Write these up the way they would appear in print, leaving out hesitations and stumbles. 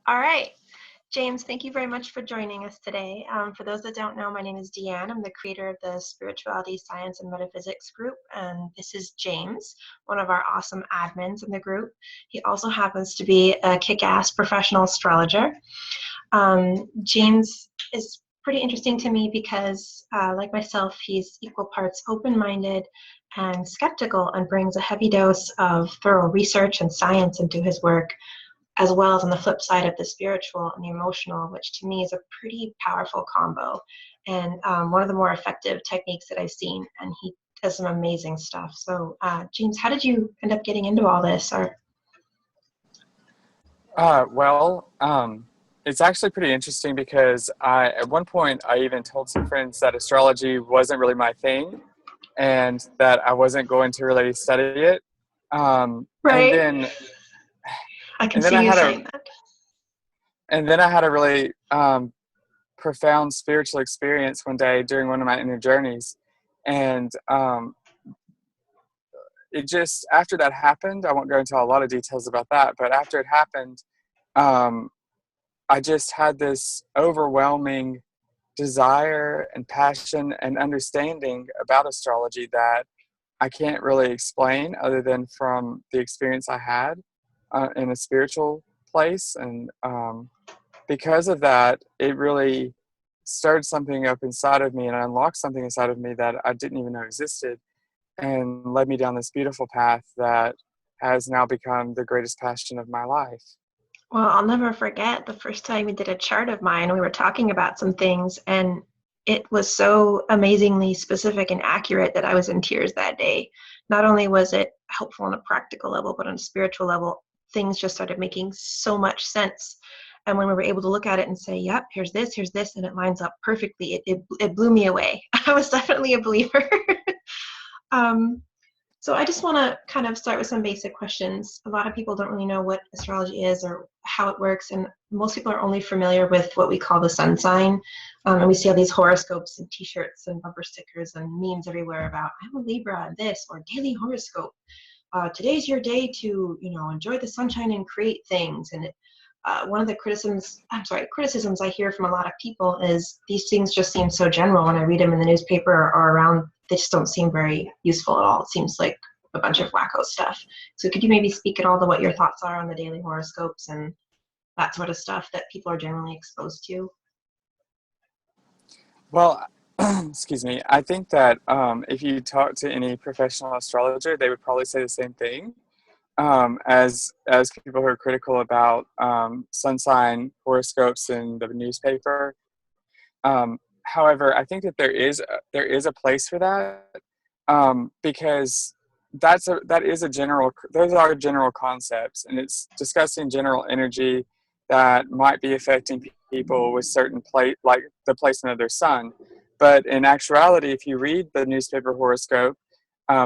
All right. James, thank you very much for joining us today. For those that don't know, my name is Deanne. I'm the creator of the Spirituality, Science, and Metaphysics group, and this is James, one of our awesome admins in the group. He also happens to be a kick-ass professional astrologer. James is pretty interesting to me because, like myself, he's equal parts open-minded and skeptical and brings a heavy dose of thorough research and science into his work, as well as on the flip side of the spiritual and the emotional, which to me is a pretty powerful combo and one of the more effective techniques that I've seen. And he does some amazing stuff. So, James, how did you end up getting into all this? Or It's actually pretty interesting because at one point, I even told some friends that astrology wasn't really my thing and that I wasn't going to really study it. Um, and right, then, I can and then see I you had saying that. a really profound spiritual experience one day during one of my inner journeys. And it just, after that happened, I won't go into a lot of details about that, but after it happened, um, I just had this overwhelming desire and passion and understanding about astrology that I can't really explain other than from the experience I had in a spiritual place. And because of that, it really stirred something up inside of me and unlocked something inside of me that I didn't even know existed and led me down this beautiful path that has now become the greatest passion of my life. Well, I'll never forget the first time you did a chart of mine. We were talking about some things, and it was so amazingly specific and accurate that I was in tears that day. Not only was it helpful on a practical level, but on a spiritual level, things just started making so much sense. And when we were able to look at it and say, yep, here's this, and it lines up perfectly, it blew me away. I was definitely a believer. um, so I just want to kind of start with some basic questions. A lot of people don't really know what astrology is or how it works, and most people are only familiar with what we call the sun sign. And we see all these horoscopes and T-shirts and bumper stickers and memes everywhere about I'm a Libra and this, or daily horoscope. Today's your day to enjoy the sunshine and create things. And one of the criticisms I hear from a lot of people is these things just seem so general when I read them in the newspaper or around. They just don't seem very useful at all. It seems like a bunch of wacko stuff. So could you maybe speak at all to what your thoughts are on the daily horoscopes and that sort of stuff that people are generally exposed to? Well, excuse me. I think that if you talk to any professional astrologer, they would probably say the same thing. As people who are critical about sun sign horoscopes in the newspaper. However, I think that there is a place for that because that is a general. Those are general concepts, and it's discussing general energy that might be affecting people with certain like the placement of their sun. But in actuality, if you read the newspaper horoscope,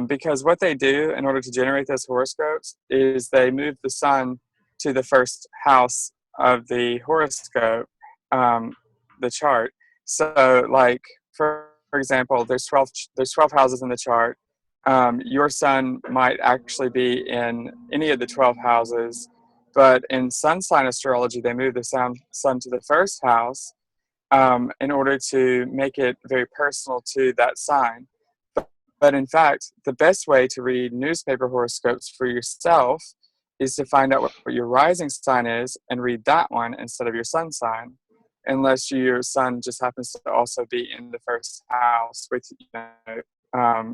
because what they do in order to generate those horoscopes is they move the sun to the first house of the horoscope, the chart. So, like for example, there's 12 houses in the chart. Your sun might actually be in any of the 12 houses, but in sun sign astrology, they move the sun to the first house in order to make it very personal to that sign. But in fact, the best way to read newspaper horoscopes for yourself is to find out what your rising sign is and read that one instead of your sun sign, unless your sun just happens to also be in the first house with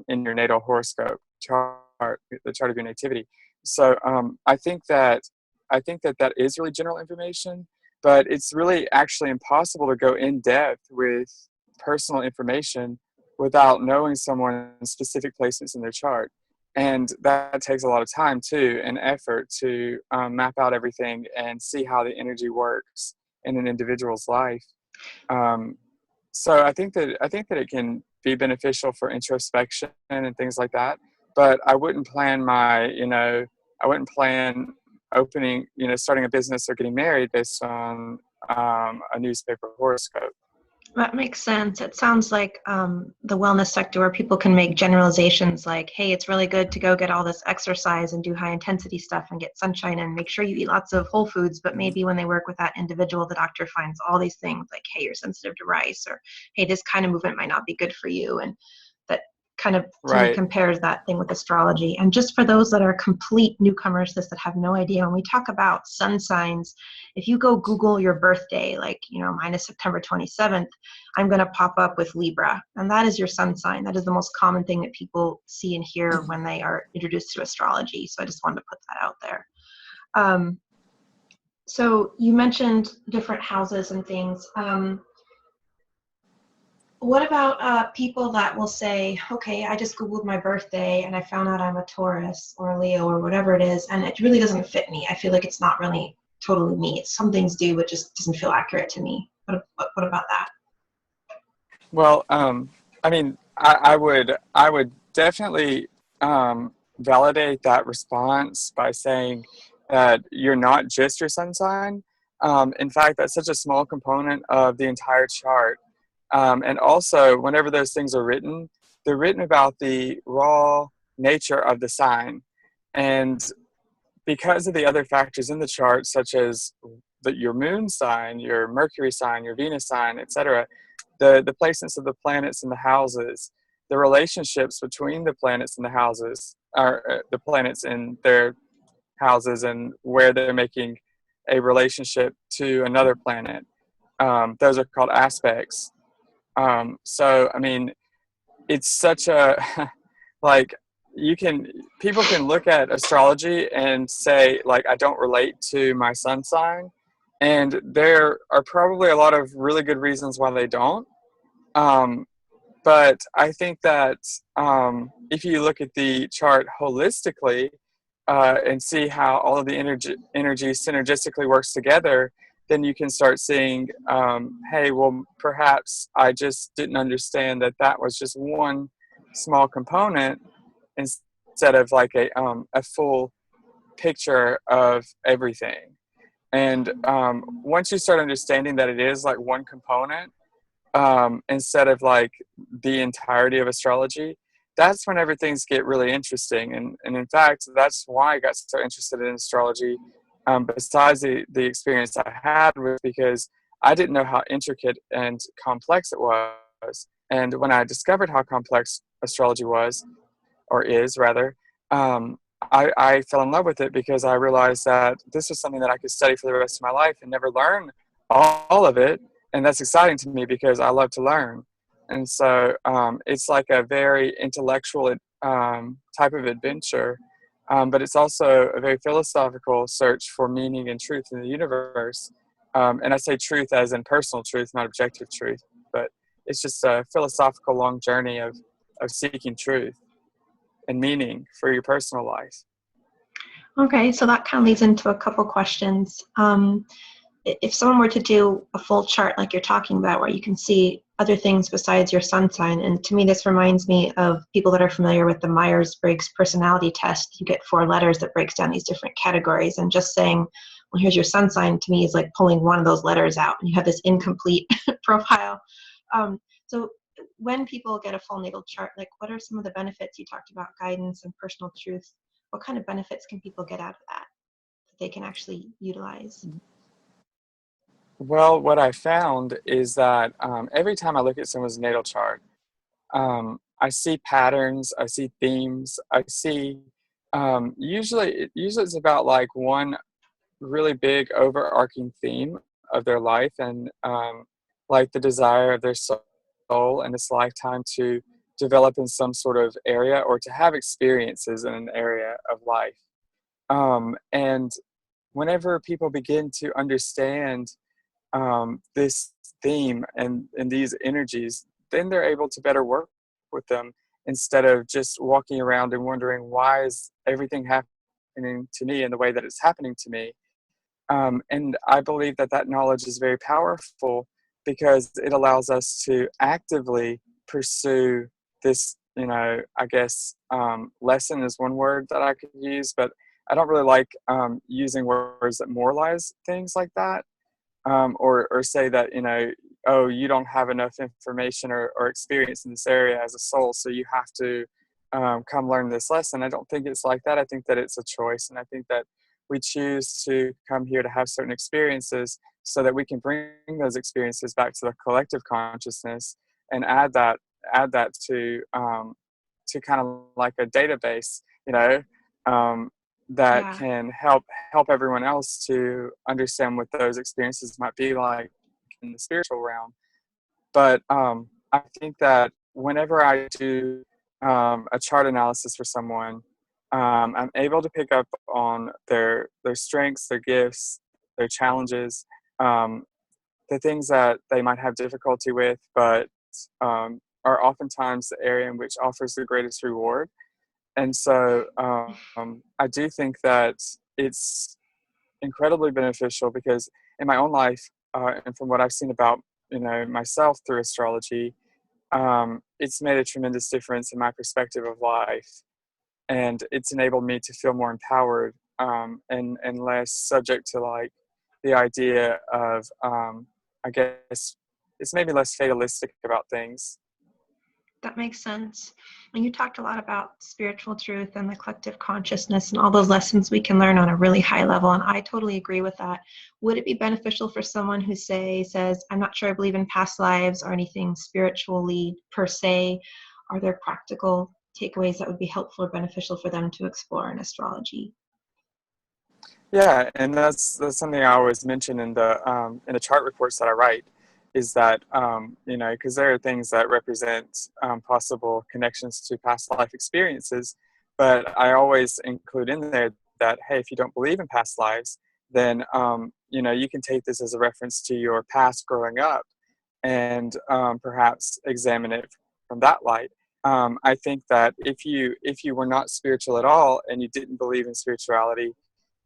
in your natal horoscope chart, the chart of your nativity. So I think that that is really general information, but it's really actually impossible to go in depth with personal information without knowing someone's specific placements in their chart. And that takes a lot of time too and effort to map out everything and see how the energy works in an individual's life. Um, so I think that it can be beneficial for introspection and things like that. But I wouldn't plan opening, starting a business or getting married based on a newspaper horoscope. That makes sense. It sounds like the wellness sector where people can make generalizations like, hey, it's really good to go get all this exercise and do high intensity stuff and get sunshine and make sure you eat lots of whole foods. But maybe when they work with that individual, the doctor finds all these things like, hey, you're sensitive to rice, or hey, this kind of movement might not be good for you. And that kind of, to me, Right. compares that thing with astrology. And just for those that are complete newcomers to this that have no idea, when we talk about sun signs, if you go Google your birthday, like, mine is September 27th, I'm going to pop up with Libra. And that is your sun sign. That is the most common thing that people see and hear when they are introduced to astrology. So I just wanted to put that out there. Um, so you mentioned different houses and things. What about people that will say, okay, I just Googled my birthday and I found out I'm a Taurus or a Leo or whatever it is, and it really doesn't fit me. I feel like it's not really totally me. Some things do, but just doesn't feel accurate to me. What about that? Well, I mean, I would definitely validate that response by saying that you're not just your sun sign. In fact, that's such a small component of the entire chart. And also, whenever those things are written, they're written about the raw nature of the sign. And because of the other factors in the chart, such as your moon sign, your Mercury sign, your Venus sign, etc., the placements of the planets in the houses, the relationships between the planets and the houses, or the planets in their houses and where they're making a relationship to another planet. Those are called aspects. So, I mean, it's such a like you can people can look at astrology and say like I don't relate to my sun sign, and there are probably a lot of really good reasons why they don't. Um, but I think that if you look at the chart holistically and see how all of the energy synergistically works together, then you can start seeing, hey, well, perhaps I just didn't understand that that was just one small component instead of like a full picture of everything. And once you start understanding that it is like one component, instead of like the entirety of astrology, that's when everything's get really interesting. And in fact, that's why I got so interested in astrology. Besides the experience I had was because I didn't know how intricate and complex it was. And when I discovered how complex astrology was, or is rather, I fell in love with it because I realized that this was something that I could study for the rest of my life and never learn all of it. And that's exciting to me because I love to learn. And so it's like a very intellectual type of adventure, but it's also a very philosophical search for meaning and truth in the universe. And I say truth as in personal truth, not objective truth, but it's just a philosophical long journey of seeking truth and meaning for your personal life. Okay, so that kind of leads into a couple questions. If someone were to do a full chart like you're talking about, where you can see other things besides your sun sign, and to me this reminds me of people that are familiar with the Myers-Briggs personality test. You get 4 letters that breaks down these different categories, and just saying, well, here's your sun sign, to me is like pulling one of those letters out, and you have this incomplete profile. So when people get a full natal chart, like what are some of the benefits? You talked about guidance and personal truth. What kind of benefits can people get out of that they can actually utilize? Well, what I found is that every time I look at someone's natal chart, I see patterns, I see themes, I see usually it's about like one really big overarching theme of their life, and like the desire of their soul in this lifetime to develop in some sort of area or to have experiences in an area of life. And whenever people begin to understand this theme and these energies, then they're able to better work with them instead of just walking around and wondering why is everything happening to me in the way that it's happening to me. And I believe that that knowledge is very powerful because it allows us to actively pursue this, I guess lesson is one word that I could use, but I don't really like using words that moralize things like that, or say that oh, you don't have enough information or experience in this area as a soul, so you have to come learn this lesson. I don't think it's like that. I think that it's a choice, and I think that we choose to come here to have certain experiences so that we can bring those experiences back to the collective consciousness and add that to kind of like a database, um, that Yeah. can help everyone else to understand what those experiences might be like in the spiritual realm. But I think that whenever I do a chart analysis for someone, I'm able to pick up on their strengths, their gifts, their challenges, um, the things that they might have difficulty with, but are oftentimes the area in which offers the greatest reward. And so I do think that it's incredibly beneficial because in my own life, and from what I've seen about myself through astrology, it's made a tremendous difference in my perspective of life, and it's enabled me to feel more empowered, and less subject to like the idea of I guess it's maybe less fatalistic about things. That makes sense. And you talked a lot about spiritual truth and the collective consciousness and all those lessons we can learn on a really high level. And I totally agree with that. Would it be beneficial for someone who says, I'm not sure I believe in past lives or anything spiritually per se? Are there practical takeaways that would be helpful or beneficial for them to explore in astrology? Yeah, and that's something I always mention in the chart reports that I write, is that because there are things that represent possible connections to past life experiences, but I always include in there that, hey, if you don't believe in past lives, then you can take this as a reference to your past growing up, and perhaps examine it from that light. I think that if you were not spiritual at all and you didn't believe in spirituality,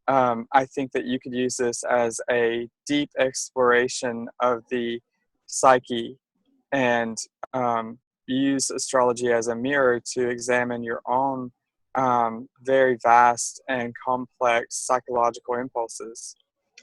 I think that you could use this as a deep exploration of the psyche, and use astrology as a mirror to examine your own very vast and complex psychological impulses.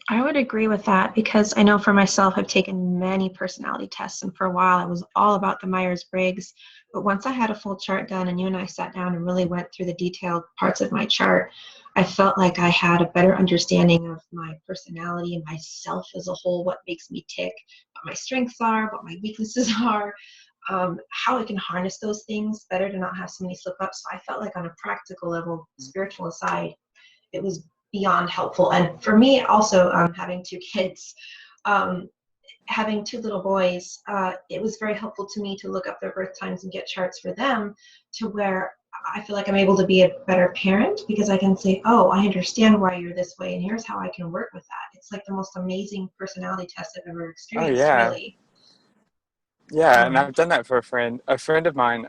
I would agree with that because I know for myself, I've taken many personality tests, and for a while, it was all about the Myers-Briggs. But once I had a full chart done, and you and I sat down and really went through the detailed parts of my chart, I felt like I had a better understanding of my personality and myself as a whole, what makes me tick, what my strengths are, what my weaknesses are, how I can harness those things better to not have so many slip ups. So I felt like on a practical level, spiritual aside, it was beyond helpful. And for me, also having two kids, um, having two little boys, it was very helpful to me to look up their birth times and get charts for them, to where I feel like I'm able to be a better parent because I can say, oh, I understand why you're this way, and here's how I can work with that. It's like the most amazing personality test I've ever Oh experienced, yeah, really. yeah, and Um, I've done that for a friend. A friend of mine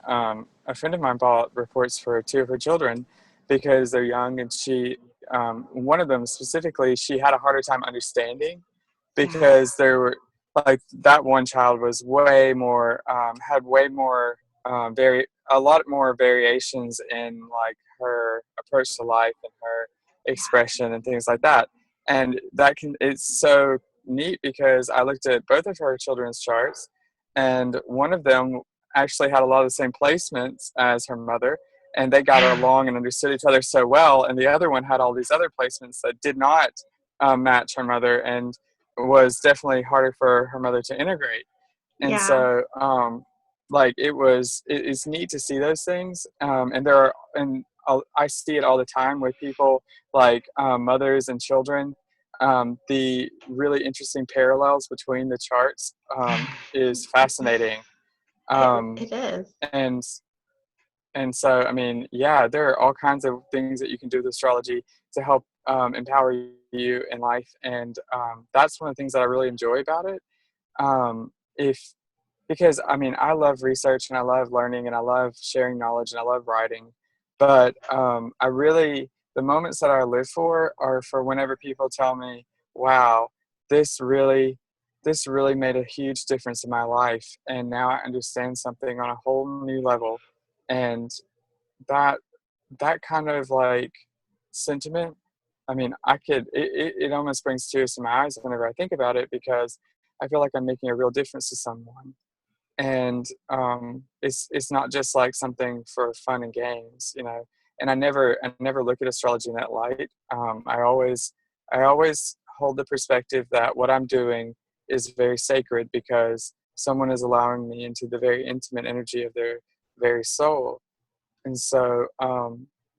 bought reports for two of her children because they're young, and one of them specifically, she had a harder time understanding yeah, because there were like that one child was way more had way more a lot more variations in like her approach to life and her yeah, expression and things like that. And it's so neat because I looked at both of her children's charts, and one of them actually had a lot of the same placements as her mother, and they got yeah, along and understood each other so well, and the other one had all these other placements that did not match her mother, and was definitely harder for her mother to integrate. And yeah. so like it's neat to see those things, and there are and I see it all the time with people like mothers and children. The really interesting parallels between the charts is fascinating. Um, It is. and and so, I mean, yeah, there are all kinds of things that you can do with astrology to help empower you in life, and that's one of the things that I really enjoy about it. If Because I mean, I love research and I love learning and I love sharing knowledge and I love writing, but I really the moments that I live for are for whenever people tell me, "Wow, this really." This really made a huge difference in my life, and now I understand something on a whole new level. And that that kind of like sentiment, I mean, it almost brings tears to my eyes whenever I think about it, because I feel like I'm making a real difference to someone. And it's not just like something for fun and games, you know. And I never look at astrology in that light. I always hold the perspective that what I'm doing is very sacred because someone is allowing me into the very intimate energy of their very soul. And so,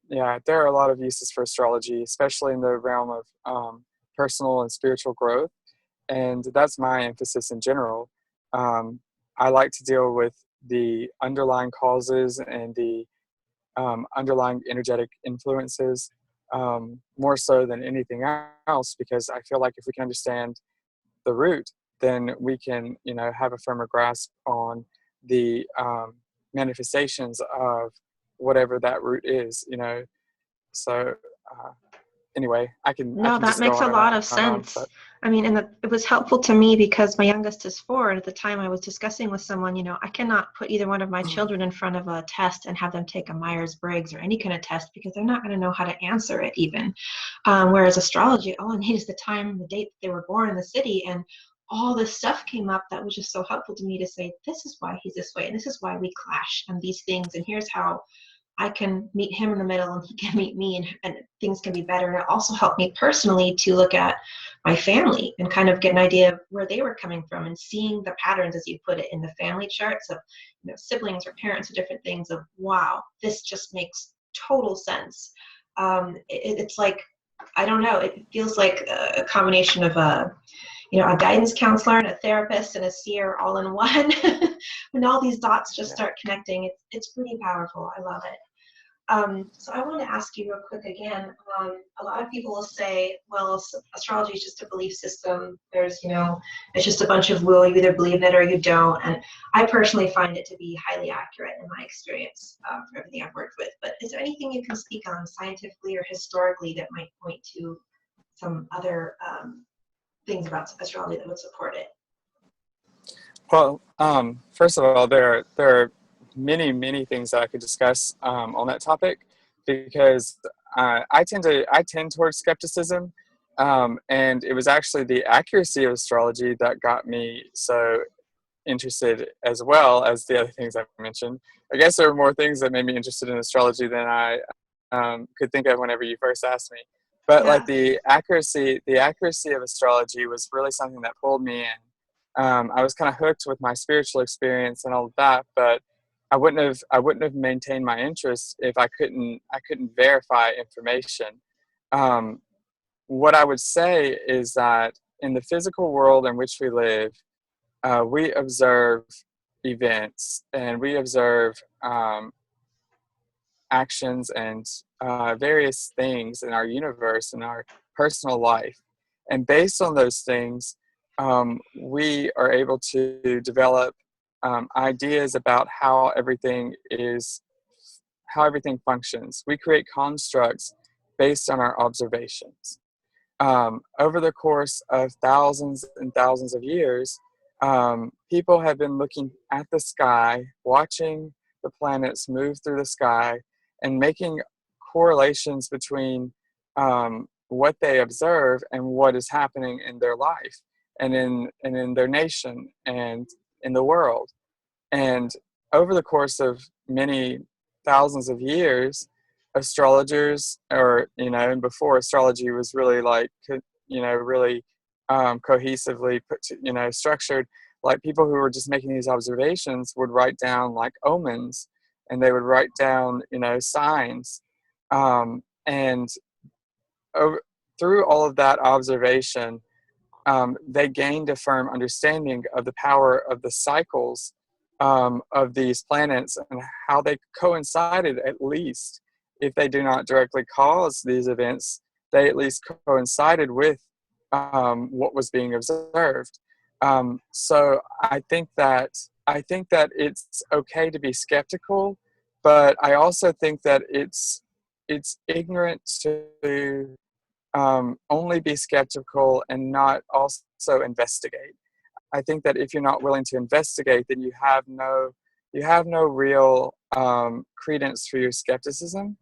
yeah, there are a lot of uses for astrology, especially in the realm of personal and spiritual growth. And that's my emphasis in general. Um, I like to deal with the underlying causes and the underlying energetic influences more so than anything else, because I feel like if we can understand the root, then we can, you know, have a firmer grasp on the manifestations of whatever that root is, you know. So uh, anyway, I No, can that just go makes on a and lot of on, sense. but I mean, and it was helpful to me because my youngest is 4, and at the time I was discussing with someone, I cannot put either one of my children in front of a test and have them take a Myers-Briggs or any kind of test because they're not going to know how to answer it even. Whereas astrology, all I need is the time, the date that they were born in the city, and all this stuff came up that was just so helpful to me to say, this is why he's this way, and this is why we clash, and these things, and here's how I can meet him in the middle and he can meet me, and things can be better. And it also helped me personally to look at my family and kind of get an idea of where they were coming from and seeing the patterns, as you put it, in the family charts of siblings or parents or different things of, wow, this just makes total sense. It's like, I don't know, it feels like a combination of a guidance counselor and a therapist and a seer all in one. When all these dots just yeah. start connecting, it's pretty powerful. I love it. So I want to ask you real quick again. A lot of people will say, well, astrology is just a belief system. It's just a bunch of woo. You either believe in it or you don't. And I personally find it to be highly accurate in my experience for everything I've worked with. But is there anything you can speak on scientifically or historically that might point to some other things about astrology that would support it? Well, first of all, there are many things that I could discuss on that topic, because I tend towards skepticism, and it was actually the accuracy of astrology that got me so interested, as well as the other things I mentioned. I guess there were more things that made me interested in astrology than I could think of whenever you first asked me. But like Yeah. the accuracy of astrology was really something that pulled me in. I was kind of hooked with my spiritual experience and all of that, but I wouldn't have maintained my interest if I couldn't verify information. Um, what I would say is that in the physical world in which we live, we observe events and we observe actions and various things in our universe, in our personal life. And based on those things, we are able to develop ideas about how everything functions. We create constructs based on our observations. Over the course of thousands and thousands of years, people have been looking at the sky, watching the planets move through the sky, and making correlations between what they observe and what is happening in their life and in their nation and in the world. And over the course of many thousands of years, astrologers, and before astrology was really really cohesively structured, like people who were just making these observations would write down like omens, and they would write down, signs. And over, through all of that observation, they gained a firm understanding of the power of the cycles of these planets and how they coincided, at least if they do not directly cause these events, they at least coincided with what was being observed. So I think that it's okay to be skeptical, but I also think that it's ignorant to only be skeptical and not also investigate. I think that if you're not willing to investigate, then you have no real credence for your skepticism.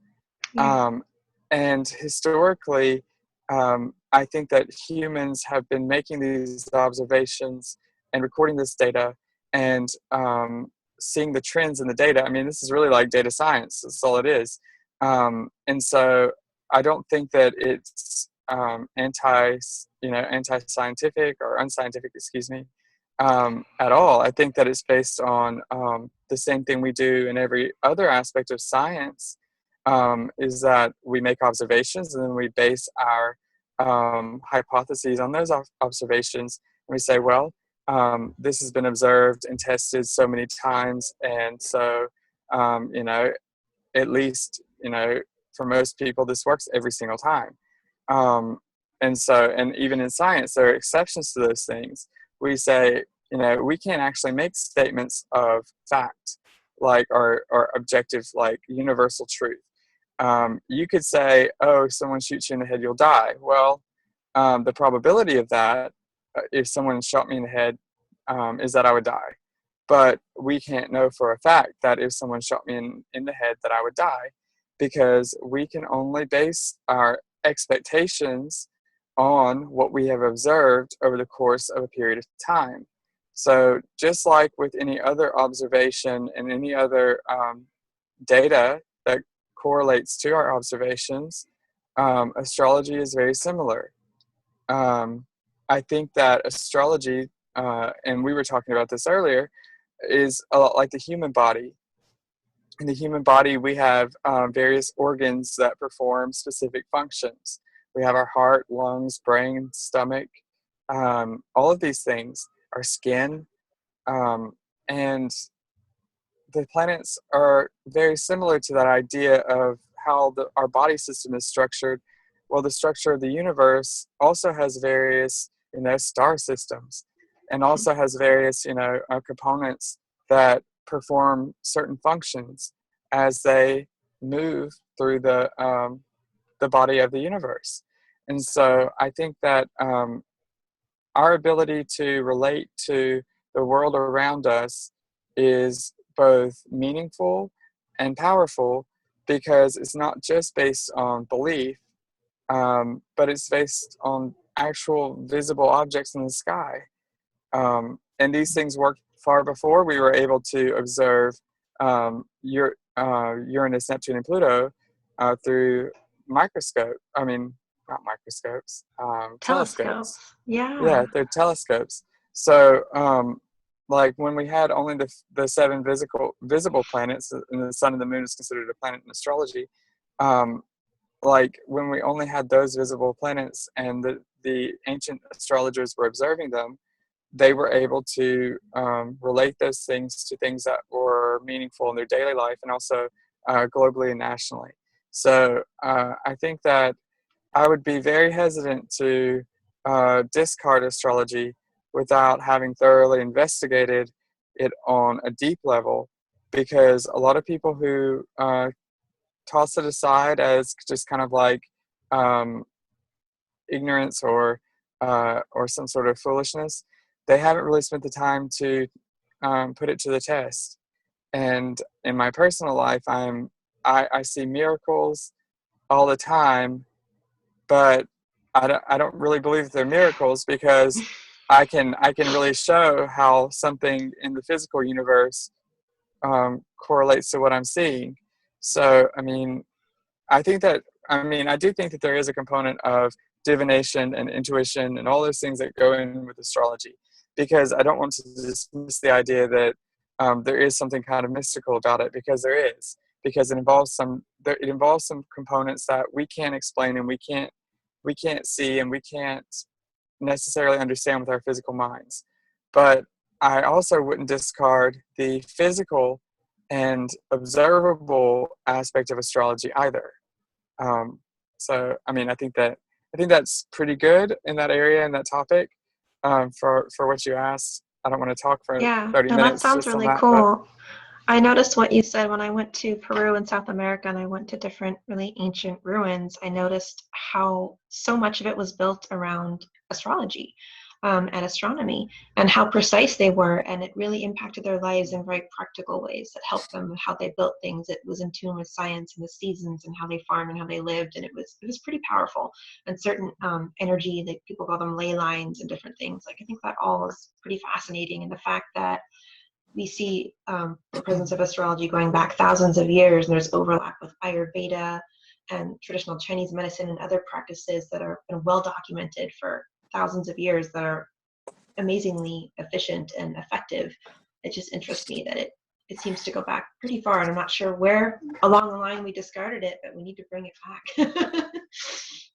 Yeah. Um, and historically, I think that humans have been making these observations and recording this data and seeing the trends in the data. I mean, this is really like data science. That's all it is. And so I don't think that it's anti-scientific or unscientific, excuse me, at all. I think that it's based on the same thing we do in every other aspect of science, is that we make observations and then we base our hypotheses on those observations. And we say, well, this has been observed and tested so many times, and so at least for most people this works every single time. And even in science there are exceptions to those things. We say, we can't actually make statements of fact, like or objective, like universal truth. You could say, oh, if someone shoots you in the head you'll die. Well, the probability of that, if someone shot me in the head, is that I would die. But we can't know for a fact that if someone shot me in the head that I would die, because we can only base our expectations on what we have observed over the course of a period of time. So just like with any other observation and any other data that correlates to our observations, astrology is very similar. I think that astrology, and we were talking about this earlier, is a lot like the human body. In the human body, we have various organs that perform specific functions. We have our heart, lungs, brain, stomach, all of these things, our skin, and the planets are very similar to that idea of how our body system is structured. Well, the structure of the universe also has various, star systems, and also has various, components that perform certain functions as they move through the body of the universe. And so I think that our ability to relate to the world around us is both meaningful and powerful, because it's not just based on belief, but it's based on actual visible objects in the sky. And these things worked far before we were able to observe Uranus, Neptune, and Pluto through not microscopes, telescopes. Telescopes. Yeah. Yeah, they're telescopes. So, like when we had only the seven visible planets, and the sun and the moon is considered a planet in astrology. Like when we only had those visible planets, and the ancient astrologers were observing them, they were able to relate those things to things that were meaningful in their daily life, and also globally and nationally. So I think that I would be very hesitant to discard astrology without having thoroughly investigated it on a deep level, because a lot of people who toss it aside as just kind of like ignorance or some sort of foolishness, they haven't really spent the time to put it to the test. And in my personal life, I see miracles all the time, but I don't really believe that they're miracles, because I can really show how something in the physical universe correlates to what I'm seeing. So I do think that there is a component of divination and intuition and all those things that go in with astrology, because I don't want to dismiss the idea that there is something kind of mystical about it, because there is, because it involves some components that we can't explain, and we can't see, and we can't necessarily understand with our physical minds. But I also wouldn't discard the physical and observable aspect of astrology either. I think that's pretty good in that area, in that topic. For what you asked, I don't want to talk for Yeah. 30 No, that minutes sounds just on really that, but cool. I noticed what you said when I went to Peru and South America, and I went to different really ancient ruins. I noticed how so much of it was built around astrology. at astronomy, and how precise they were, and it really impacted their lives in very practical ways that helped them with how they built things. It was in tune with science and the seasons and how they farmed and how they lived, and it was pretty powerful. And certain energy, that people call them ley lines and different things. Like, I think that all is pretty fascinating, and the fact that we see the presence of astrology going back thousands of years, and there's overlap with Ayurveda and traditional Chinese medicine and other practices that are been well documented for thousands of years that are amazingly efficient and effective. It just interests me that it seems to go back pretty far, and I'm not sure where along the line we discarded it, but we need to bring it back.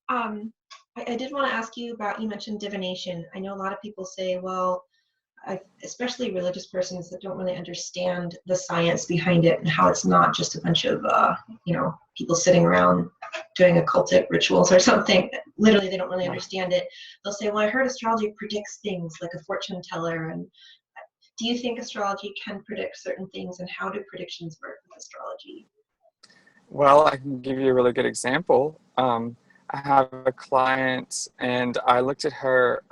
I did want to ask you about, you mentioned divination. I know a lot of people say, well, especially religious persons that don't really understand the science behind it and how it's not just a bunch of people sitting around doing occultic rituals or something. Literally, they don't really understand it. They'll say, well, I heard astrology predicts things like a fortune teller. And do you think astrology can predict certain things, and how do predictions work with astrology? Well, I can give you a really good example. I have a client, and I looked at her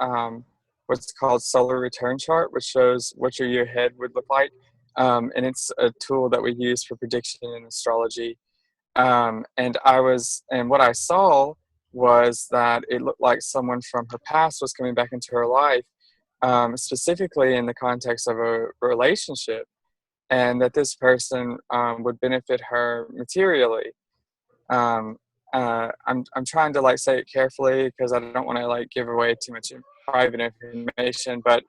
what's called solar return chart, which shows what your year ahead would look like. And it's a tool that we use for prediction in astrology. And what I saw was that it looked like someone from her past was coming back into her life, specifically in the context of a relationship, and that this person would benefit her materially. Um, I'm trying to say it carefully because I don't want to give away too much private information. But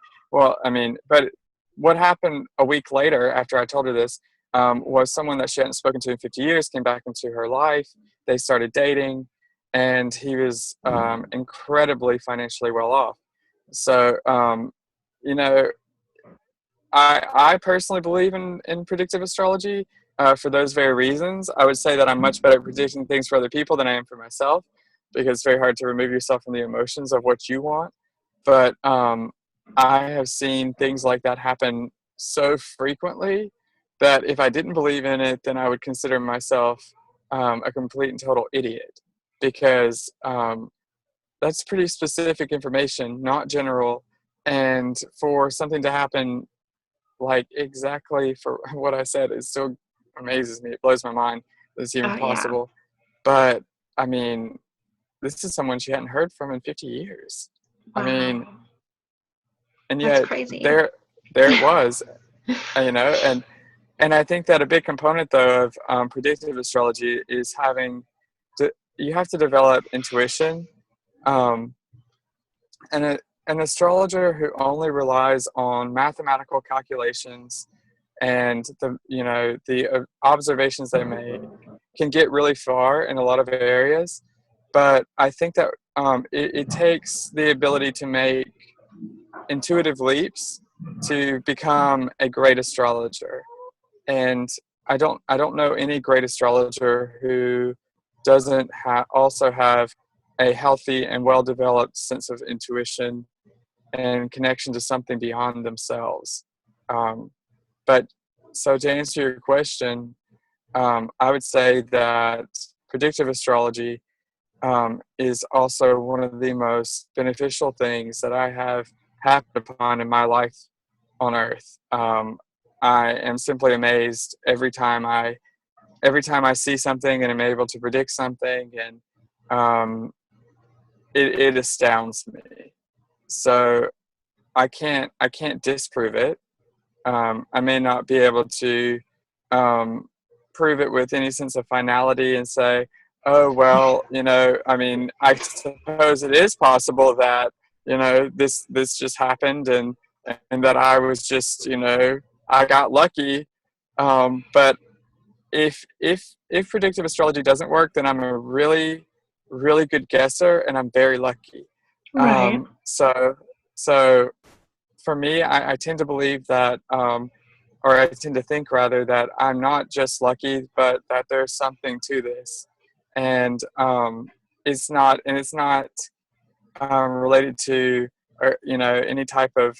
what happened a week later after I told her this was someone that she hadn't spoken to in 50 years came back into her life. They started dating, and he was incredibly financially well off. So you know, I personally believe in predictive astrology for those very reasons. I would say that I'm much better at predicting things for other people than I am for myself, because it's very hard to remove yourself from the emotions of what you want. But I have seen things like that happen so frequently that if I didn't believe in it, then I would consider myself a complete and total idiot, because that's pretty specific information, not general. And for something to happen exactly for what I said, it still amazes me. It blows my mind that it's even Oh, yeah. possible. But I mean, this is someone she hadn't heard from in 50 years. I mean, Wow. and That's yet crazy. there it was, and I think that a big component though of predictive astrology is you have to develop intuition. Um, and an astrologer who only relies on mathematical calculations and the observations they make can get really far in a lot of areas. But I think that it takes the ability to make intuitive leaps to become a great astrologer. And I don't know any great astrologer who doesn't also have a healthy and well developed sense of intuition and connection to something beyond themselves. But so to answer your question, I would say that predictive astrology is also one of the most beneficial things that I have happened upon in my life on Earth. I am simply amazed every time I see something and I'm able to predict something, and it astounds me. So I can't disprove it. I may not be able to prove it with any sense of finality and say, oh, well, I suppose it is possible that, this just happened, and that I was just, I got lucky. But if predictive astrology doesn't work, then I'm a really, really good guesser, and I'm very lucky. Right. So for me, I tend to believe that, or I tend to think rather, that I'm not just lucky, but that there's something to this, and it's not related to, or any type of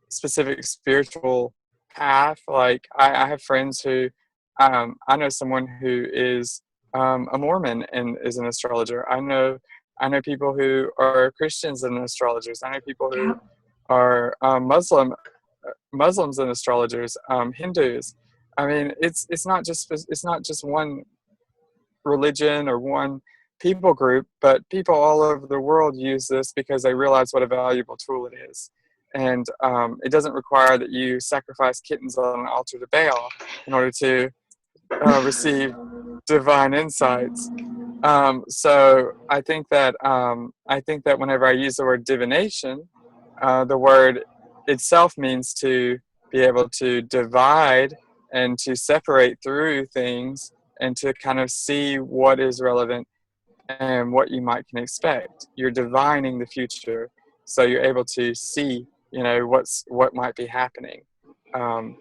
specific spiritual path. I have friends who, I know someone who is a Mormon and is an astrologer. I know I know people who are Christians and astrologers. I know people Yeah. who are Muslims and astrologers, Hindus. I mean, it's not just one religion or one people group, but people all over the world use this because they realize what a valuable tool it is. And it doesn't require that you sacrifice kittens on an altar to Baal in order to receive divine insights. So I think that whenever I use the word divination, the word itself means to be able to divide and to separate through things and to kind of see what is relevant and what you might can expect. You're divining the future, so you're able to see, what might be happening. Um,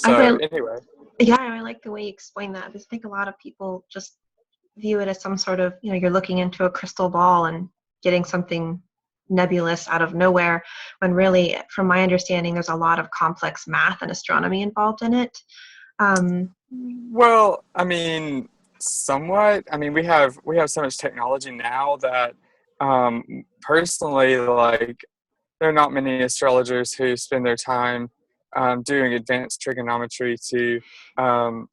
I so really, anyway, yeah, I like the way you explain that. Because I think a lot of people just view it as some sort of, you're looking into a crystal ball and getting something nebulous out of nowhere, when really, from my understanding, there's a lot of complex math and astronomy involved in it. Um, well, I mean, somewhat. I mean, we have so much technology now that, personally, like, there are not many astrologers who spend their time doing advanced trigonometry to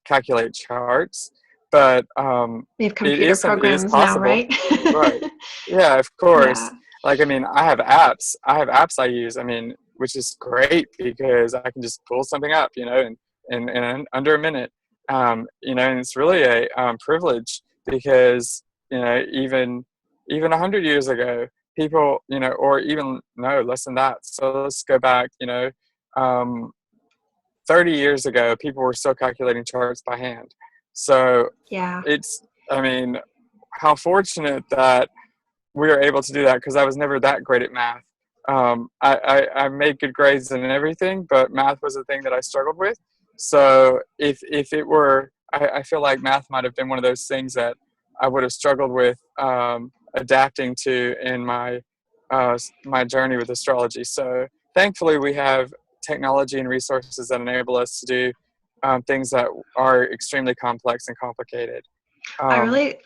calculate charts, but we have it computer is it is programs now, possible, right? right? Yeah, of Yeah. course. Like, I mean, I have apps. I use. I mean, which is great because I can just pull something up, in under a minute. And it's really a privilege because even 100 years ago, people, or even no less than that. So let's go back, um, 30 years ago, people were still calculating charts by hand. So Yeah. it's, I mean, how fortunate that we were able to do that because I was never that great at math. I made good grades and everything, but math was a thing that I struggled with. So if it were, I feel like math might have been one of those things that I would have struggled with adapting to in my journey with astrology. So thankfully, we have technology and resources that enable us to do things that are extremely complex and complicated. Um,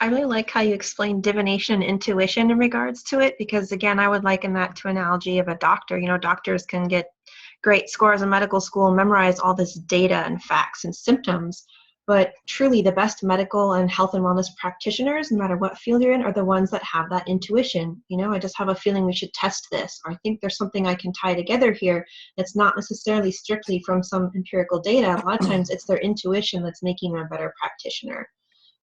I really like how you explain divination and intuition in regards to it, because again, I would liken that to an analogy of a doctor. Doctors can get great scores in medical school and memorize all this data and facts and symptoms, but truly the best medical and health and wellness practitioners, no matter what field you're in, are the ones that have that intuition. I just have a feeling we should test this, or I think there's something I can tie together here that's not necessarily strictly from some empirical data. A lot of times it's their intuition that's making them a better practitioner.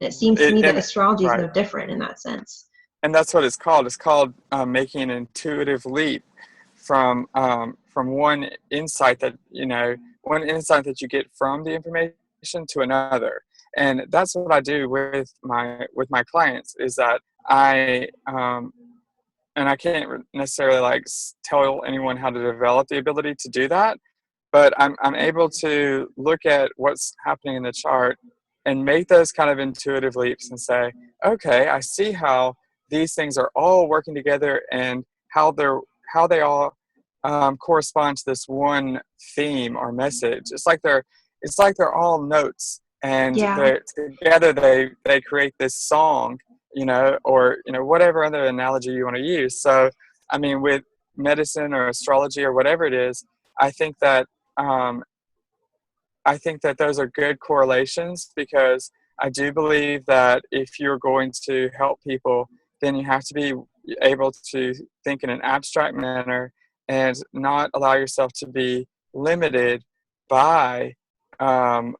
And it seems to it, me that and astrology is right. no different in that sense. And that's what it's called. It's called making an intuitive leap from one insight that you get from the information to another. And that's what I do with my clients. Is that and I can't necessarily tell anyone how to develop the ability to do that, but I'm able to look at what's happening in the chart and make those kind of intuitive leaps and say, okay, I see how these things are all working together and how they all correspond to this one theme or message. It's like they're all notes, and Yeah. they together they create this song, or whatever other analogy you want to use. So, I mean, with medicine or astrology or whatever it is, I think that um, I think that those are good correlations because I do believe that if you're going to help people, then you have to be able to think in an abstract manner and not allow yourself to be limited by, um,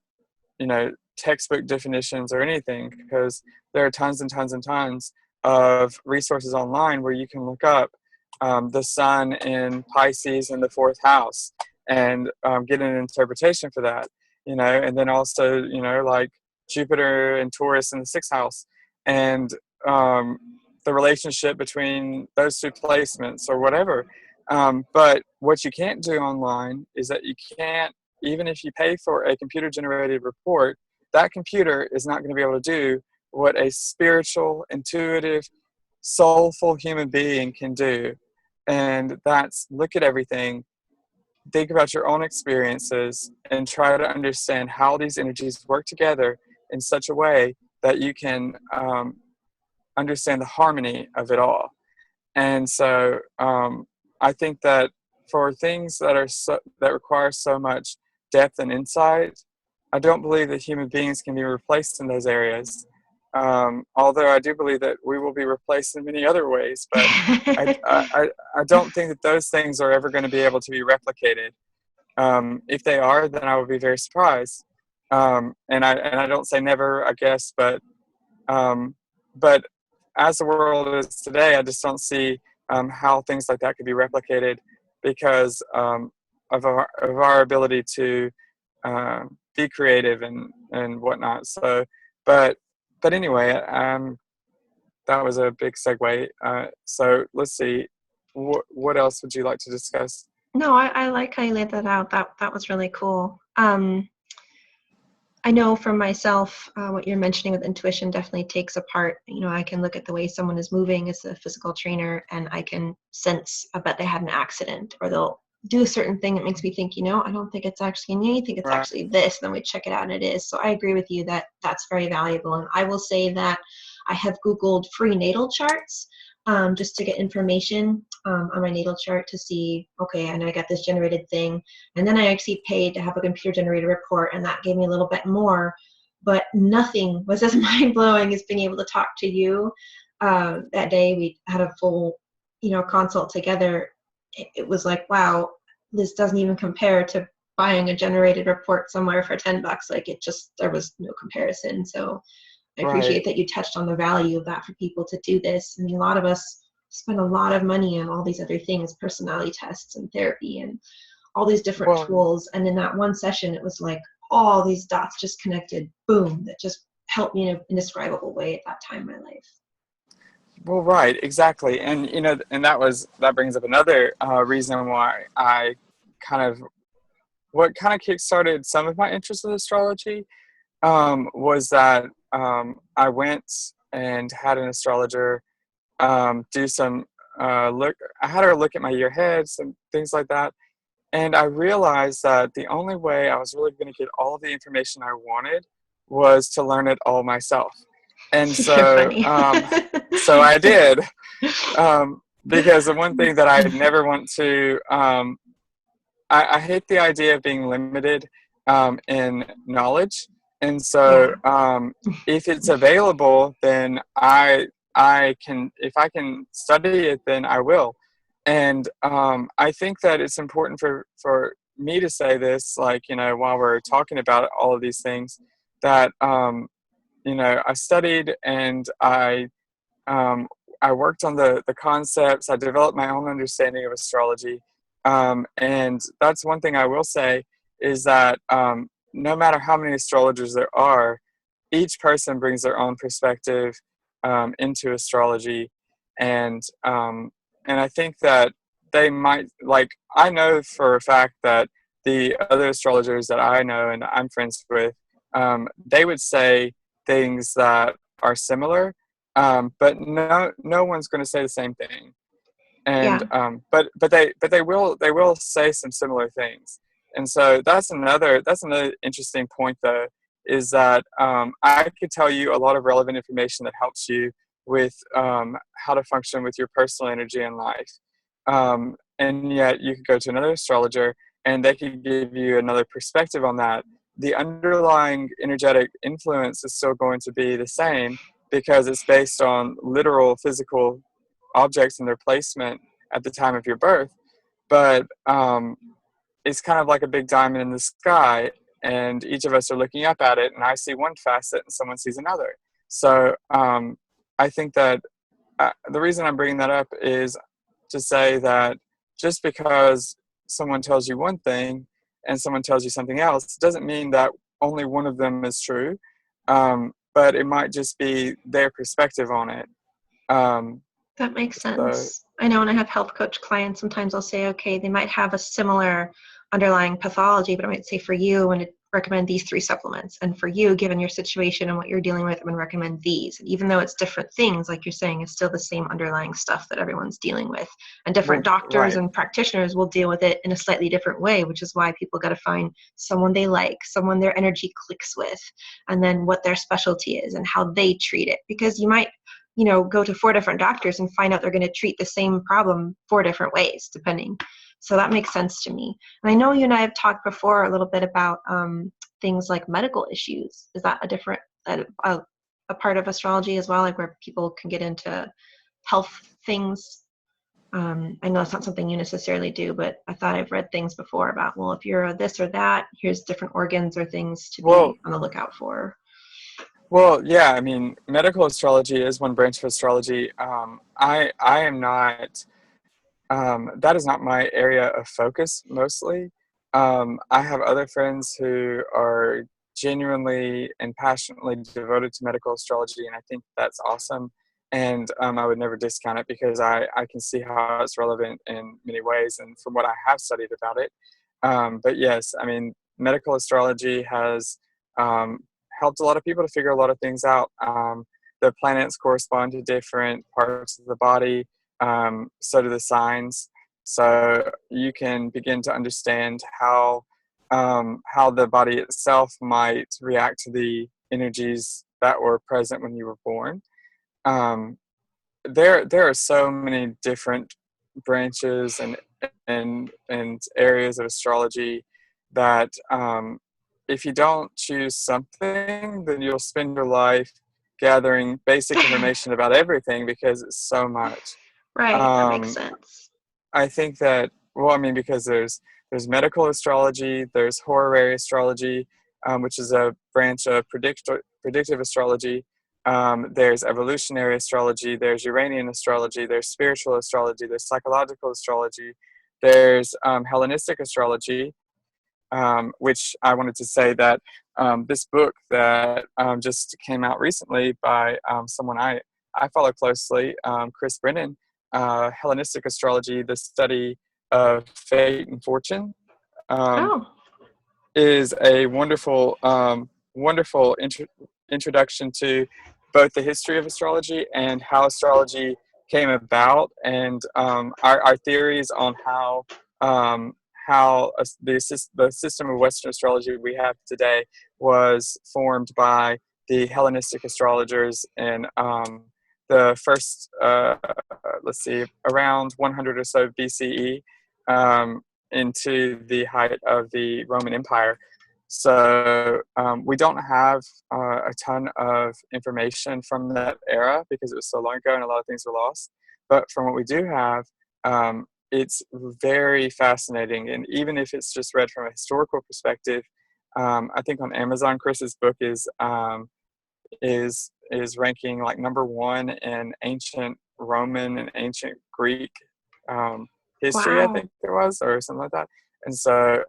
textbook definitions or anything, because there are tons and tons and tons of resources online where you can look up the sun in Pisces in the fourth house and get an interpretation for that, and then also, like Jupiter and Taurus in the sixth house, and the relationship between those two placements or whatever. But what you can't do online is that you can't, even if you pay for a computer generated report, that computer is not going to be able to do what a spiritual, intuitive, soulful human being can do. And that's look at everything, think about your own experiences, and try to understand how these energies work together in such a way that you can understand the harmony of it all. And so I think that for things that require so much depth and insight, I don't believe that human beings can be replaced in those areas. Although I do believe that we will be replaced in many other ways, but I don't think that those things are ever going to be able to be replicated. If they are, then I would be very surprised. And I don't say never, I guess, um, but as the world is today, I just don't see how things like that could be replicated because of our ability to be creative and whatnot. So, but anyway, that was a big segue. So let's see, what else would you like to discuss? No, I like how you laid that out. That was really cool. I know for myself, what you're mentioning with intuition definitely takes a part. I can look at the way someone is moving as a physical trainer, and I can sense, I bet they had an accident, or they'll do a certain thing that makes me think, I don't think it's actually me. I think it's Right. actually this. And then we check it out, and it is. So I agree with you that that's very valuable. And I will say that I have Googled free natal charts just to get information on my natal chart to see, okay, I know I got this generated thing. And then I actually paid to have a computer generated report, and that gave me a little bit more. But nothing was as mind-blowing as being able to talk to you. That day we had a full, consult together. It was like, wow, this doesn't even compare to buying a generated report somewhere for $10. Like there was no comparison. So I Right. appreciate that you touched on the value of that for people to do this. I mean, a lot of us spend a lot of money on all these other things, personality tests and therapy and all these different Well, tools. And in that one session, it was like all these dots just connected, boom, that just helped me in an indescribable way at that time in my life. right, exactly, and and that brings up another reason why I kind of what kind of kickstarted some of my interest in astrology was that I went and had an astrologer do some look. I had her look at my year heads and things like that, and I realized that the only way I was really going to get all of the information I wanted was to learn it all myself. And You're so, funny. so I did, because the one thing that I never want to, I hate the idea of being limited in knowledge. And so, Yeah. if it's available, then I can, if I can study it, then I will. And I think that it's important for me to say this, like, while we're talking about all of these things, that I studied and um, I worked on the concepts. I developed my own understanding of astrology, and that's one thing I will say is that no matter how many astrologers there are, each person brings their own perspective into astrology, and I think that they might, like, I know for a fact that the other astrologers that I know and I'm friends with, they would say things that are similar, but no one's going to say the same thing. And Yeah. but they will say some similar things. And so that's another interesting point, though, is that I could tell you a lot of relevant information that helps you with how to function with your personal energy in life, and yet you could go to another astrologer and they could give you another perspective on that. The underlying energetic influence is still going to be the same because it's based on literal physical objects and their placement at the time of your birth. But it's kind of like a big diamond in the sky, and each of us are looking up at it, and I see one facet and someone sees another. So I think that the reason I'm bringing that up is to say that just because someone tells you one thing and someone tells you something else doesn't mean that only one of them is true, but it might just be their perspective on it. Um, That makes so sense. I know when I have health coach clients, sometimes I'll say, okay, they might have a similar underlying pathology, but I might say for you, I'm going to recommend these 3 supplements. And for you, given your situation and what you're dealing with, I'm going to recommend these. And even though it's different things, like you're saying, it's still the same underlying stuff that everyone's dealing with. And different well, doctors right. and practitioners will deal with it in a slightly different way, which is why people got to find someone they like, someone their energy clicks with, and then what their specialty is and how they treat it. Because you might go to 4 different doctors and find out they're going to treat the same problem 4 different ways, depending. So that makes sense to me. And I know you and I have talked before a little bit about things like medical issues. Is that a part of astrology as well, like where people can get into health things? I know that's not something you necessarily do, but I thought I've read things before about, well, if you're this or that, here's different organs or things to Well, be on the lookout for. yeah, I mean, medical astrology is one branch of astrology. I am not, that is not my area of focus mostly. I have other friends who are genuinely and passionately devoted to medical astrology, and I think that's awesome. And I would never discount it because I can see how it's relevant in many ways, and from what I have studied about it. But yes, I mean, medical astrology has um, helped a lot of people to figure a lot of things out. The planets correspond to different parts of the body, so do the signs. So you can begin to understand how the body itself might react to the energies that were present when you were born. Um, there are so many different branches and areas of astrology that if you don't choose something, then you'll spend your life gathering basic information about everything because it's so much. Right, that makes Um, sense. I think that, well, I mean, because there's medical astrology, there's horary astrology, which is a branch of predictive astrology. There's evolutionary astrology, there's Uranian astrology, there's spiritual astrology, there's psychological astrology, there's Hellenistic astrology, which I wanted to say that this book that just came out recently by someone I follow closely, Chris Brennan, Hellenistic Astrology, the study of fate and fortune, um, Oh, is a wonderful introduction to both the history of astrology and how astrology came about, and our theories on um, the system of Western astrology we have today was formed by the Hellenistic astrologers in the first, let's see, around 100 or so BCE, into the height of the Roman Empire. So we don't have a ton of information from that era because it was so long ago and a lot of things were lost. But from what we do have, it's very fascinating. And even if it's just read from a historical perspective, I think on Amazon, Chris's book is ranking like #1 in ancient Roman and ancient Greek history, I wow. think it was, or something like that. And so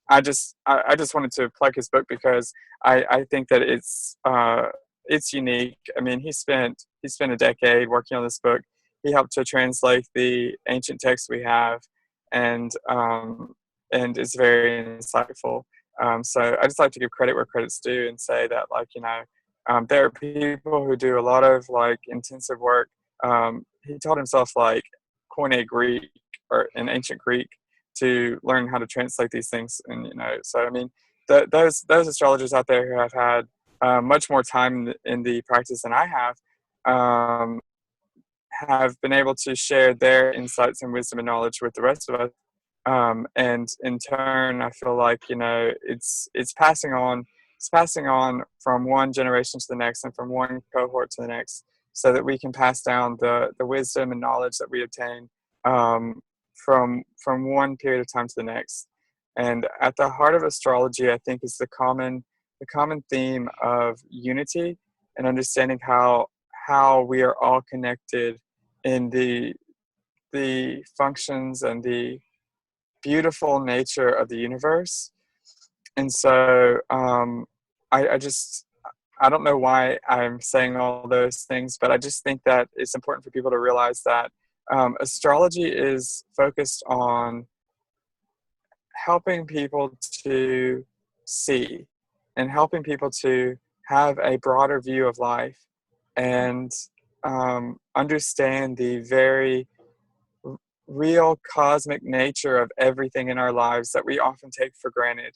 I just wanted to plug his book because I think that it's unique. I mean, he spent a decade working on this book. He helped to translate the ancient texts we have, and it's very insightful. So I just like to give credit where credit's due and say that, like, there are people who do a lot of like intensive work. He taught himself like Koine Greek or in ancient Greek to learn how to translate these things, and so I mean, those astrologers out there who have had much more time in the practice than I have been able to share their insights and wisdom and knowledge with the rest of us. And in turn, I feel like it's passing on from one generation to the next and from one cohort to the next, so that we can pass down the wisdom and knowledge that we obtain from one period of time to the next. And at the heart of astrology, I think, is the common theme of unity and understanding how we are all connected in the functions and the beautiful nature of the universe. And so I don't know why I'm saying all those things, but I just think that it's important for people to realize that astrology is focused on helping people to see and helping people to have a broader view of life and understand the very real cosmic nature of everything in our lives that we often take for granted.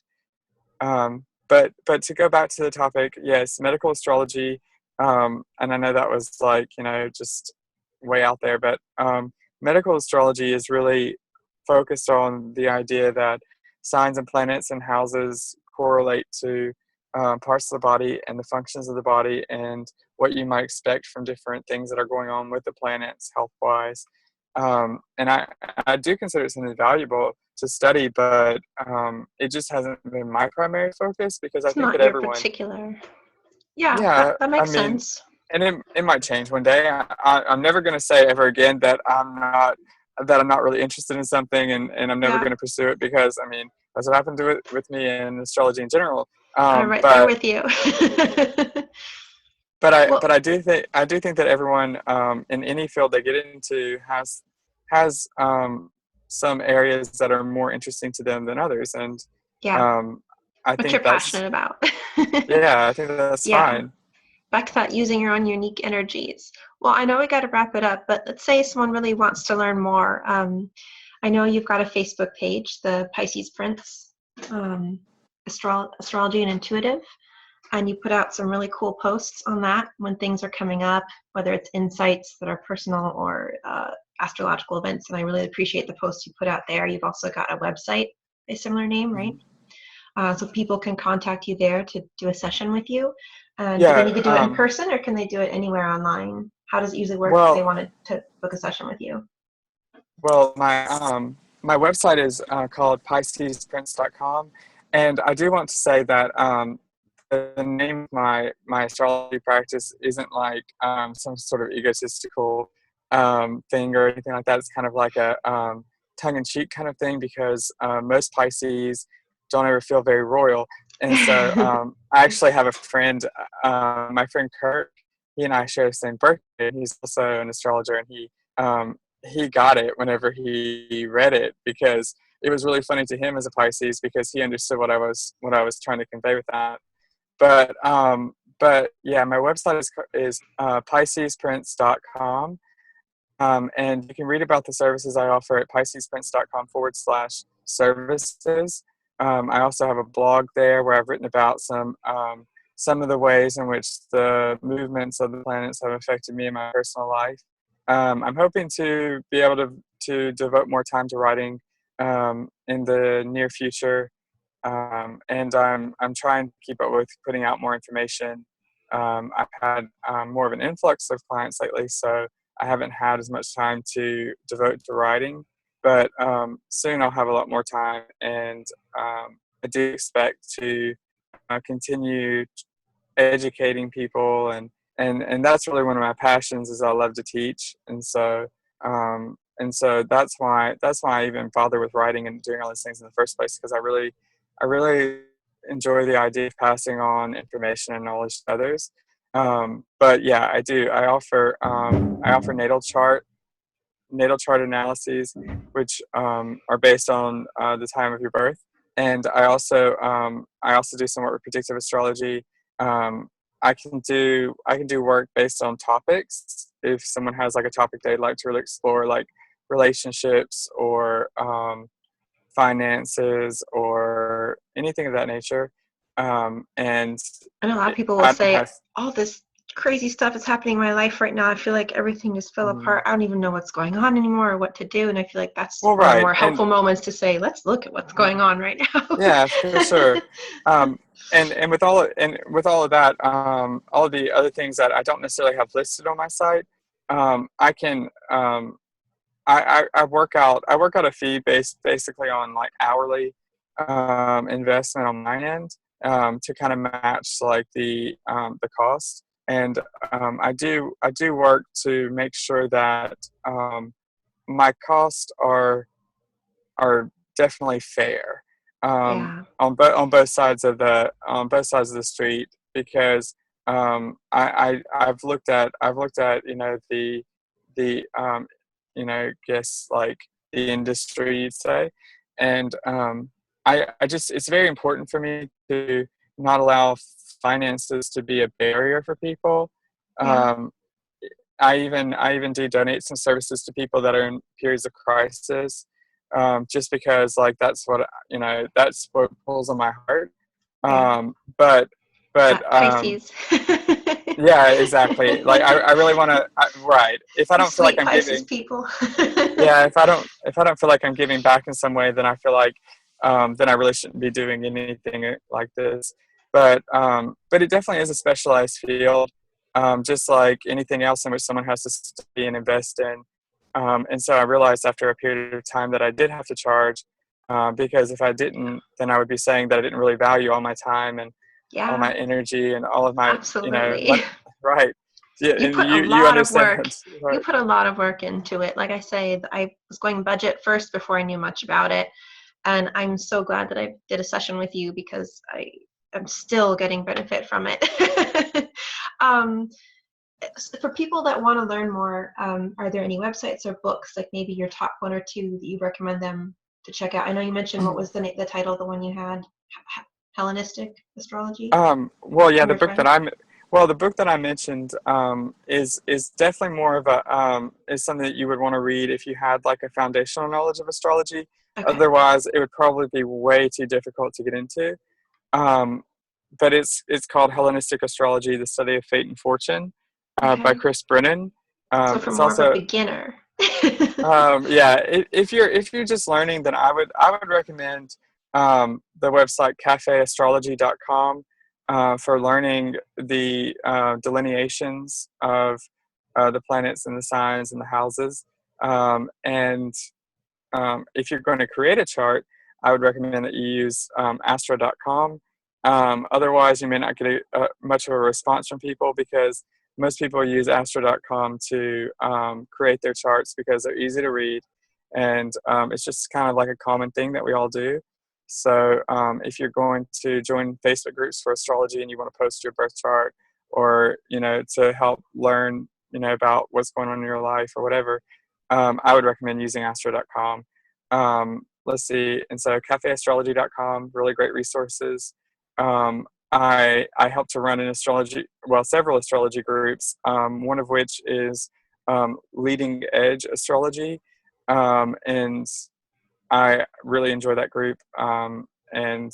But to go back to the topic, yes, medical astrology And I know that was like, just way out there, but medical astrology is really focused on the idea that signs and planets and houses correlate to parts of the body and the functions of the body and what you might expect from different things that are going on with the planets health wise. And I do consider it something valuable to study, but it just hasn't been my primary focus because I It's think not that your everyone, particular. Yeah, yeah, that I makes mean, sense. and it might change one day. I'm never going to say ever again that I'm not really interested in something, and I'm never Yeah, going to pursue it because I mean that's what happened to it with me in astrology in general. I'm right there But with you. but Well, I do think that everyone in any field they get into has some areas that are more interesting to them than others, and yeah, um, I what think you're that's passionate about. yeah, I think that's Yeah, fine. back to that using your own unique energies. Well, I know we got to wrap it up, but let's say someone really wants to learn more. I know you've got a Facebook page, the Pisces Prince, um, Astrology and Intuitive, and you put out some really cool posts on that when things are coming up, whether it's insights that are personal or astrological events. And I really appreciate the posts you put out there. You've also got a website, a similar name, right? Mhm. So people can contact you there to do a session with you. And do they need Yeah. to do it in person or can they do it anywhere online? How does it usually work if they Well, wanted to book a session with you? Well, my website is called piscesprince.com, and I do want to say that the name of my astrology practice isn't like some sort of egotistical thing or anything like that. It's kind of like a tongue-in-cheek kind of thing because most Pisces don't ever feel very royal, and so I actually have a friend, my friend Kurt. He and I share the same birthday. He's also an astrologer, and he got it whenever he read it because it was really funny to him as a Pisces because he understood what I was trying to convey with that. But yeah, my website is piscesprince.com. And you can read about the services I offer at piscesprince.com/services. I also have a blog there where I've written about some of the ways in which the movements of the planets have affected me in my personal life. I'm hoping to be able to devote more time to writing in the near future, and I'm trying to keep up with putting out more information. I've had more of an influx of clients lately, so I haven't had as much time to devote to writing. But soon I'll have a lot more time, and I do expect to continue educating people, and that's really one of my passions is I love to teach, and so that's why I even bother with writing and doing all these things in the first place because I really enjoy the idea of passing on information and knowledge to others. But yeah, I do. I offer natal chart analyses, which are based on the time of your birth, and I also do some work with predictive astrology. Um, I can do work based on topics. If someone has like a topic they'd like to really explore, like relationships or finances or anything of that nature. And I know a lot of people will I don't say, have. all this crazy stuff is happening in my life right now. I feel like everything just fell Mhm. apart. I don't even know what's going on anymore or what to do. And I feel like that's Well, one of the right, more and helpful moments to say, let's look at what's going on right now. yeah, for sure. Um, and with all of that, all of the other things that I don't necessarily have listed on my site, I can I work out a fee based basically on like hourly investment on my end to kind of match like the cost, and I do work to make sure that my costs are definitely fair Yeah, on both sides of the street because I've looked at the guess like the industry you'd say, and I just it's very important for me to not allow finances to be a barrier for people. yeah. um, I even do donate some services to people that are in periods of crisis, just because like that's what pulls on my heart. Yeah. But That but Pisces. Yeah, exactly. Like I really want to, right. If I You don't feel like sweet I'm Pisces giving, people. yeah, if I don't feel like I'm giving back in some way, then I feel like then I really shouldn't be doing anything like this. But it definitely is a specialized field, just like anything else in which someone has to study and invest in. And so I realized after a period of time that I did have to charge, because if I didn't, then I would be saying that I didn't really value all my time and all Yeah, my energy and all of my, absolutely. right. Yeah, You and put a you lot of understand, work. You right? put a lot of work into it. Like I say, I was going budget first before I knew much about it. And I'm so glad that I did a session with you because I am still getting benefit from it. um, for people that want to learn more, are there any websites or books, like maybe your top one or two that you recommend them to check out? I know you mentioned, what was the title of the one you had? Hellenistic Astrology Well, yeah, from your friend? the book that I mentioned is definitely more of a is something that you would want to read if you had like a foundational knowledge of astrology. Okay. Otherwise, it would probably be way too difficult to get into. Um, but it's called Hellenistic Astrology: The Study of Fate and Fortune, by Okay. Chris Brennan. So for It's more of a also beginner. yeah, if you're just learning, then I would recommend the website cafeastrology.com for learning the delineations of the planets and the signs and the houses. And if you're going to create a chart, I would recommend that you use astro.com. Otherwise, you may not get much of a response from people because most people use astro.com to create their charts because they're easy to read, and it's just kind of like a common thing that we all do. So if you're going to join Facebook groups for astrology and you want to post your birth chart, or to help learn about what's going on in your life or whatever, I would recommend using astro.com. Let's see. And so cafeastrology.com, really great resources. I help to run several astrology groups, one of which is Leading Edge Astrology. And I really enjoy that group. And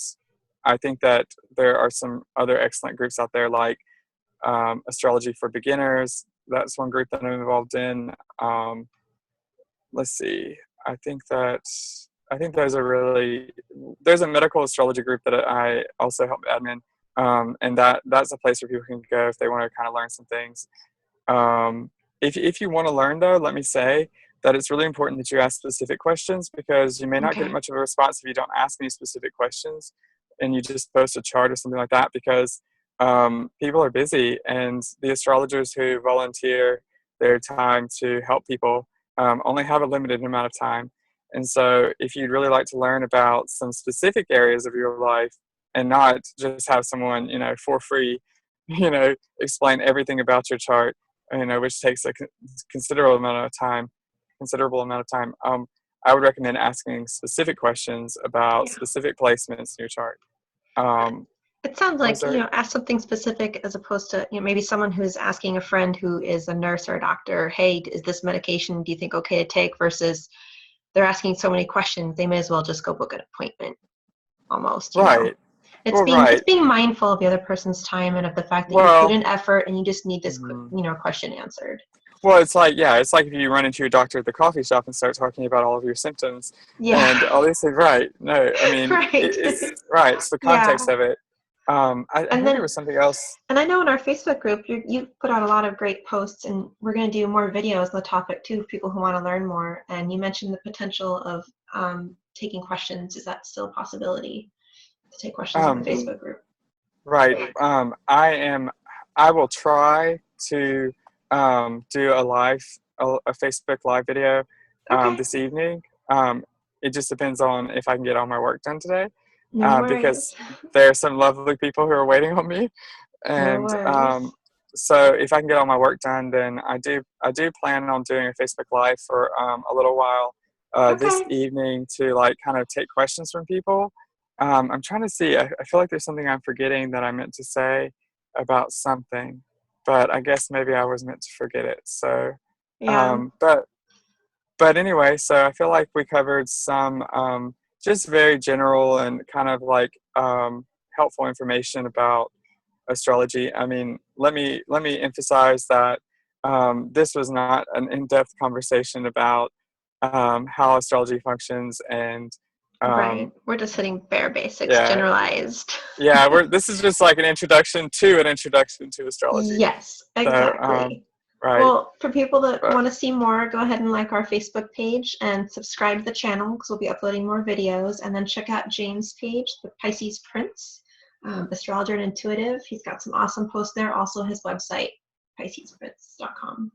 I think that there are some other excellent groups out there, like Astrology for Beginners. That's one group that I'm involved in. Let's see. I think that I think there's a medical astrology group that I also help admin, and that's a place where people can go if they want to kind of learn some things. If you want to learn, though, let me say that it's really important that you ask specific questions, because you may not get Okay. much of a response if you don't ask any specific questions and you just post a chart or something like that, because people are busy, and the astrologers who volunteer their time to help people only have a limited amount of time. And so if you'd really like to learn about some specific areas of your life and not just have someone, for free, explain everything about your chart, which takes a considerable amount of time, I would recommend asking specific questions about Yeah. specific placements in your chart. Um, It sounds was like, there? ask something specific as opposed to, maybe someone who's asking a friend who is a nurse or a doctor, hey, is this medication, do you think okay to take, versus they're asking so many questions, they may as well just go book an appointment almost. Right. It's Well, being right. it's being mindful of the other person's time and of the fact that you put Well, in effort and you just need this mhm. question answered. Well, it's like if you run into your doctor at the coffee shop and start talking about all of your symptoms Yeah. and all these things. Right. No, I mean, Right. it's right. It's the context Yeah. of it. I And think there then, was something else. and I know in our Facebook group, you put out a lot of great posts, and we're going to do more videos on the topic too, for people who want to learn more. And you mentioned the potential of taking questions. Is that still a possibility to take questions in the Um, Facebook group? right. I will try to do a Facebook live video Okay. this evening. It just depends on if I can get all my work done today, No worries. because there are some lovely people who are waiting on me. No And worries. so if I can get all my work done, then I do plan on doing a Facebook Live for a little while this Okay. evening to like kind of take questions from people. I'm trying to see. I feel like there's something I'm forgetting that I meant to say about something, but I guess maybe I was meant to forget it. So, Yeah. but anyway, so I feel like we covered some just very general and kind of like helpful information about astrology. I mean, let me emphasize that this was not an in-depth conversation about how astrology functions, and Right. um, We're just hitting bare basics, yeah, generalized. yeah. This is just like an introduction to astrology. Yes, So exactly. right, Well, for people that but want to see more, go ahead and like our Facebook page and subscribe to the channel because we'll be uploading more videos. And then check out James' page, the Pisces Prince, astrologer and intuitive. He's got some awesome posts there. Also, his website, piscesprince.com.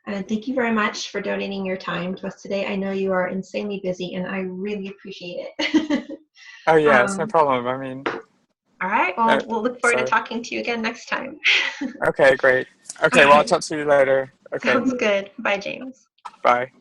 And thank you very much for donating your time to us today. I know you are insanely busy, and I really appreciate it. oh yeah, it's no um, problem. I mean, all right. uh, Well, we'll look forward to so talking to you again next time. okay, great. All Okay, well, I'll right. talk to you later. Okay, Sounds good. Bye, James. bye.